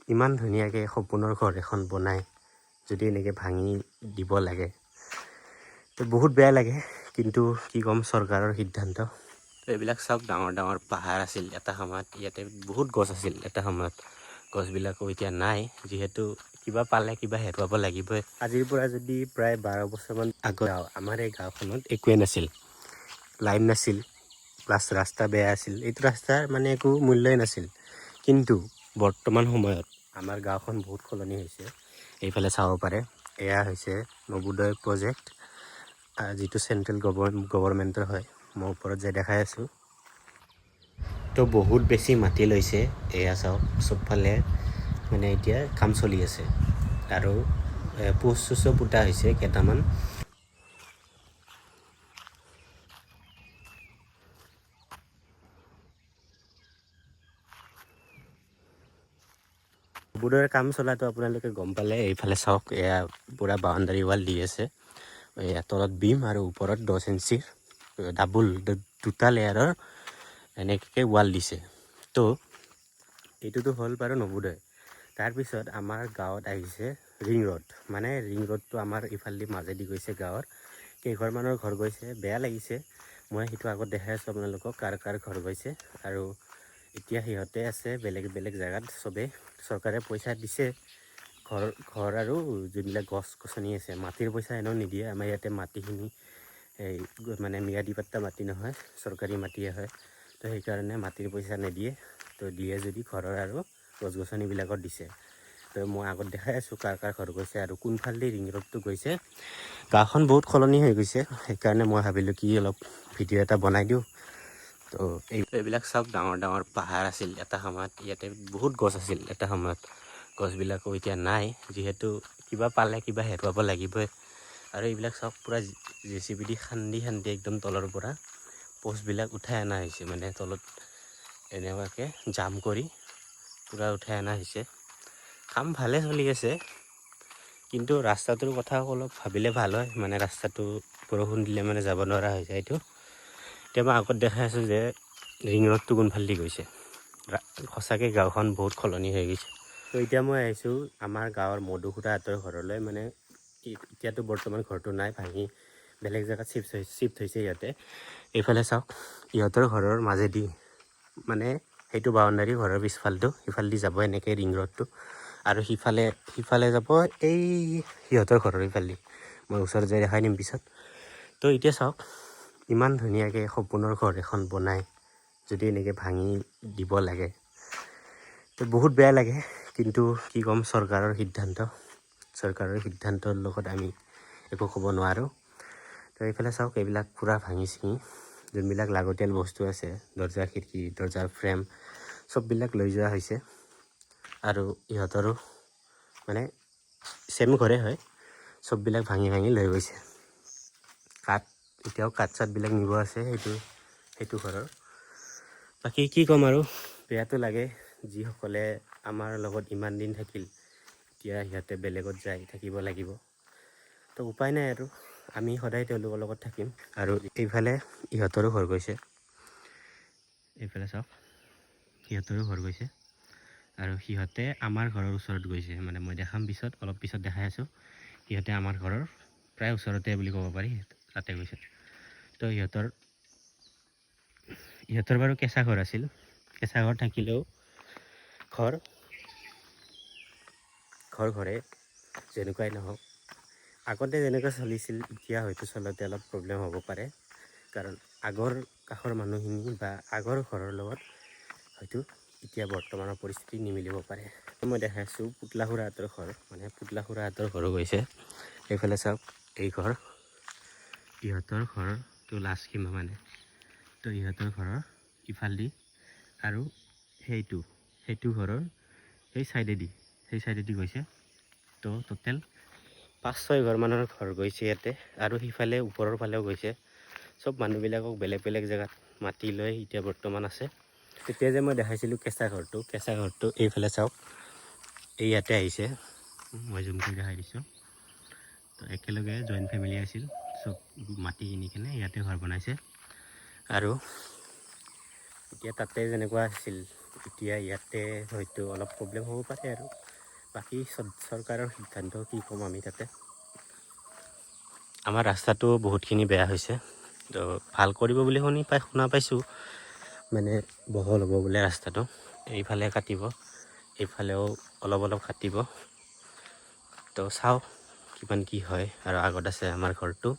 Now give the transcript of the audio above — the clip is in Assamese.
ইমান ধুনীয়াকৈ সপোনৰ ঘৰ এখন বনাই যদি এনেকৈ ভাঙি দিব লাগে তো বহুত বেয়া লাগে। কিন্তু কি ক'ম, চৰকাৰৰ সিদ্ধান্ত। তো এইবিলাক চাওক, ডাঙৰ ডাঙৰ পাহাৰ আছিল এটা সময়ত, ইয়াতে বহুত গছ আছিল এটা সময়ত। গছবিলাকো এতিয়া নাই, যিহেতু কিবা পালে কিবা হেৰুৱাব লাগিবই। আজিৰ পৰা যদি প্ৰায় 12 বছৰমান আগত আমাৰ এই গাঁওখনত একোৱেই নাছিল, লাইন নাছিল, প্লাছ ৰাস্তা বেয়া আছিল। এইটো ৰাস্তাৰ মানে একো মূল্যই নাছিল। কিন্তু বৰ্তমান সময়ত আমাৰ গাঁওখন বহুত সলনি হৈছে। এইফালে চাব পাৰে, এয়া হৈছে নবোদয় প্ৰজেক্ট, যিটো চেণ্ট্ৰেল গভৰ্ণমেণ্টৰ হয়। মই ওপৰত যে দেখাই আছোঁ, তো বহুত বেছি মাটি লৈছে। এয়া চাওক, চবফালে মানে এতিয়া কাম চলি আছে আৰু পোষ্ট চোষ্টো পোতা হৈছে কেইটামান। নবোদয়ৰ কাম চলাটো আপোনালোকে গম পালে। এইফালে চাওক, এয়া পূৰা বাউণ্ডাৰী ৱাল দি আছে। এয়া তলত বিম আৰু ওপৰত 10 ইঞ্চিৰ ডাবুল দুটা লেয়াৰৰ এনেকৈ ৱাল দিছে। তো এইটোতো হ'ল বাৰু নবোদয়। তাৰপিছত আমাৰ গাঁৱত আহিছে ৰিং ৰোড। মানে ৰিং ৰোডটো আমাৰ ইফালেদি মাজেদি গৈছে গাঁৱৰ। কেইঘৰমানৰ ঘৰ গৈছে, বেয়া লাগিছে। মই সেইটো আগত দেখাই আছোঁ আপোনালোকক, কাৰ কাৰ ঘৰ গৈছে। আৰু এতিয়া সিহঁতে আছে বেলেগ বেলেগ জেগাত। চবেই চৰকাৰে পইচা দিছে, ঘৰ আৰু যোনবিলাক গছ গছনি আছে। মাটিৰ পইচা এনেও নিদিয়ে আমাৰ ইয়াতে। মাটিখিনি এই মানে ম্যাদী পাত্তা মাটি নহয়, চৰকাৰী মাটিয়ে হয়। তো সেইকাৰণে মাটিৰ পইচা নিদিয়ে। তো দিয়ে যদি ঘৰৰ আৰু গছ গছনিবিলাকত দিছে। তো মই আগত দেখাই আছোঁ কাৰ কাৰ ঘৰ গৈছে আৰু কোনফালেদি ৰিং ৰোডটো গৈছে। গাঁওখন বহুত সলনি হৈ গৈছে, সেইকাৰণে মই ভাবিলোঁ কি অলপ ভিডিঅ' এটা বনাই দিওঁ। তো এইবিলাক চাওক, ডাঙৰ ডাঙৰ পাহাৰ আছিল এটা সময়ত, ইয়াতে বহুত গছ আছিল এটা সময়ত। গছবিলাকো এতিয়া নাই, যিহেতু কিবা পালে কিবা হেৰুৱাব লাগিবই। আৰু এইবিলাক চাওক, পূৰা JCB দি খান্দি খান্দি একদম তলৰ পৰা পষ্টবিলাক উঠাই অনা হৈছে। মানে তলত এনেকুৱাকৈ জাম কৰি পূৰা উঠাই অনা হৈছে। কাম ভালে চলি আছে, কিন্তু ৰাস্তাটোৰ কথা অলপ ভাবিলে ভাল হয়। মানে ৰাস্তাটো বৰষুণ দিলে মানে যাব নোৱাৰা হৈ যায়। এইটো এতিয়া মই আগত দেখাই আছোঁ যে ৰিং ৰোডটো কোনফালেদি গৈছে। সঁচাকৈ গাঁওখন বহুত সলনি হৈ গৈছে। তো এতিয়া মই আহিছোঁ আমাৰ গাঁৱৰ মধুসুদাহঁতৰ ঘৰলৈ। মানে এতিয়াতো বৰ্তমান ঘৰটো নাই, ভাঙি বেলেগ জেগাত চিফ্ট হৈছে ইহঁতে। এইফালে চাওক, ইহঁতৰ ঘৰৰ মাজেদি মানে সেইটো বাউণ্ডাৰী, ঘৰৰ পিছফালটো সিফালেদি যাব এনেকৈ ৰিং ৰোডটো। আৰু সিফালে যাব এই সিহঁতৰ ঘৰৰ ইফালেদি। মই ওচৰত যাই দেখাই দিম পিছত। তো এতিয়া চাওক, ইমান ধুনীয়াকৈ সপোনৰ ঘৰ এখন বনাই যদি এনেকৈ ভাঙি দিব লাগে তো বহুত বেয়া লাগে। কিন্তু কি ক'ম, চৰকাৰৰ সিদ্ধান্ত। চৰকাৰৰ সিদ্ধান্তৰ লগত আমি একো ক'ব নোৱাৰোঁ। তো এইফালে চাওক, এইবিলাক পূৰা ভাঙি চিঙি যোনবিলাক লাগতিয়াল বস্তু আছে, দৰ্জা খিৰিকী, দৰ্জাৰ ফ্ৰেম, চববিলাক লৈ যোৱা হৈছে। আৰু ইহঁতৰো মানে চেম ঘৰে হয়, চববিলাক ভাঙি ভাঙি লৈ গৈছে। এতিয়াও কাঠ চাঠবিলাক নিব আছে সেইটো ঘৰৰ। বাকী কি ক'ম আৰু, বেয়াটো লাগে। যিসকলে আমাৰ লগত ইমান দিন থাকিল, এতিয়া সিহঁতে বেলেগত যাই থাকিব লাগিব। তো উপায় নাই আৰু, আমি সদায় তেওঁলোকৰ লগত থাকিম। আৰু এইফালে ইহঁতৰো ঘৰ গৈছে, এইফালে চাওক, সিহঁতৰো ঘৰ গৈছে। আৰু সিহঁতে আমাৰ ঘৰৰ ওচৰত গৈছে। মানে মই দেখাম পিছত, অলপ পিছত দেখাই আছোঁ। সিহঁতে আমাৰ ঘৰৰ প্ৰায় ওচৰতে বুলি ক'ব পাৰি, তাতে গৈছে। তো ইহঁতৰ বাৰু কেঁচা ঘৰ আছিল। কেঁচা ঘৰ থাকিলেও ঘৰে যেনেকুৱাই নহওক, আগতে যেনেকুৱা চলিছিল এতিয়া হয়তো চলাতে অলপ প্ৰব্লেম হ'ব পাৰে। কাৰণ আগৰ কাষৰ মানুহখিনি বা আগৰ ঘৰৰ লগত হয়তো এতিয়া বৰ্তমানৰ পৰিস্থিতি নিমিলিব পাৰে। মই দেখাই আছোঁ পুতলা খুৰাহঁতৰ ঘৰ, মানে পুতলা খুৰাহঁতৰ ঘৰো গৈছে। এইফালে চাওক, এই ঘৰ ইহঁতৰ ঘৰটো লাষ্ট সীমা মানে। তো ইহঁতৰ ঘৰৰ ইফালেদি আৰু সেইটো ঘৰৰ সেই চাইডেদি গৈছে। তো টোটেল 5-6 ঘৰমানৰ ঘৰ গৈছে ইয়াতে। আৰু সিফালে ওপৰৰ ফালেও গৈছে। চব মানুহবিলাকক বেলেগ বেলেগ জেগাত মাটি লৈ এতিয়া বৰ্তমান আছে। তেতিয়া যে মই দেখাইছিলোঁ কেঁচা ঘৰটো এইফালে চাওক, এই ইয়াতে আহিছে। মই জুম কৰি দেখাই দিছোঁ। তো একেলগে জইণ্ট ফেমিলি আছিল, চব মাটি কিনি কিনে ইয়াতে ঘৰ বনাইছে। আৰু এতিয়া তাতে যেনেকুৱা আছিল এতিয়া ইয়াতে হয়তো অলপ প্ৰব্লেম হ'ব পাৰে আৰু বাকী চৰকাৰৰ সিদ্ধান্ত কি ক'ম আমি তাতে। আমাৰ ৰাস্তাটো বহুতখিনি বেয়া হৈছে, তো ভাল কৰিব বুলি শুনা পাইছোঁ, মানে বহল হ'ব বোলে ৰাস্তাটো, এইফালে কাটিব, এইফালেও অলপ কাটিব। তো চাওঁ কিমান কি হয়। আৰু আগত আছে আমাৰ ঘৰটো।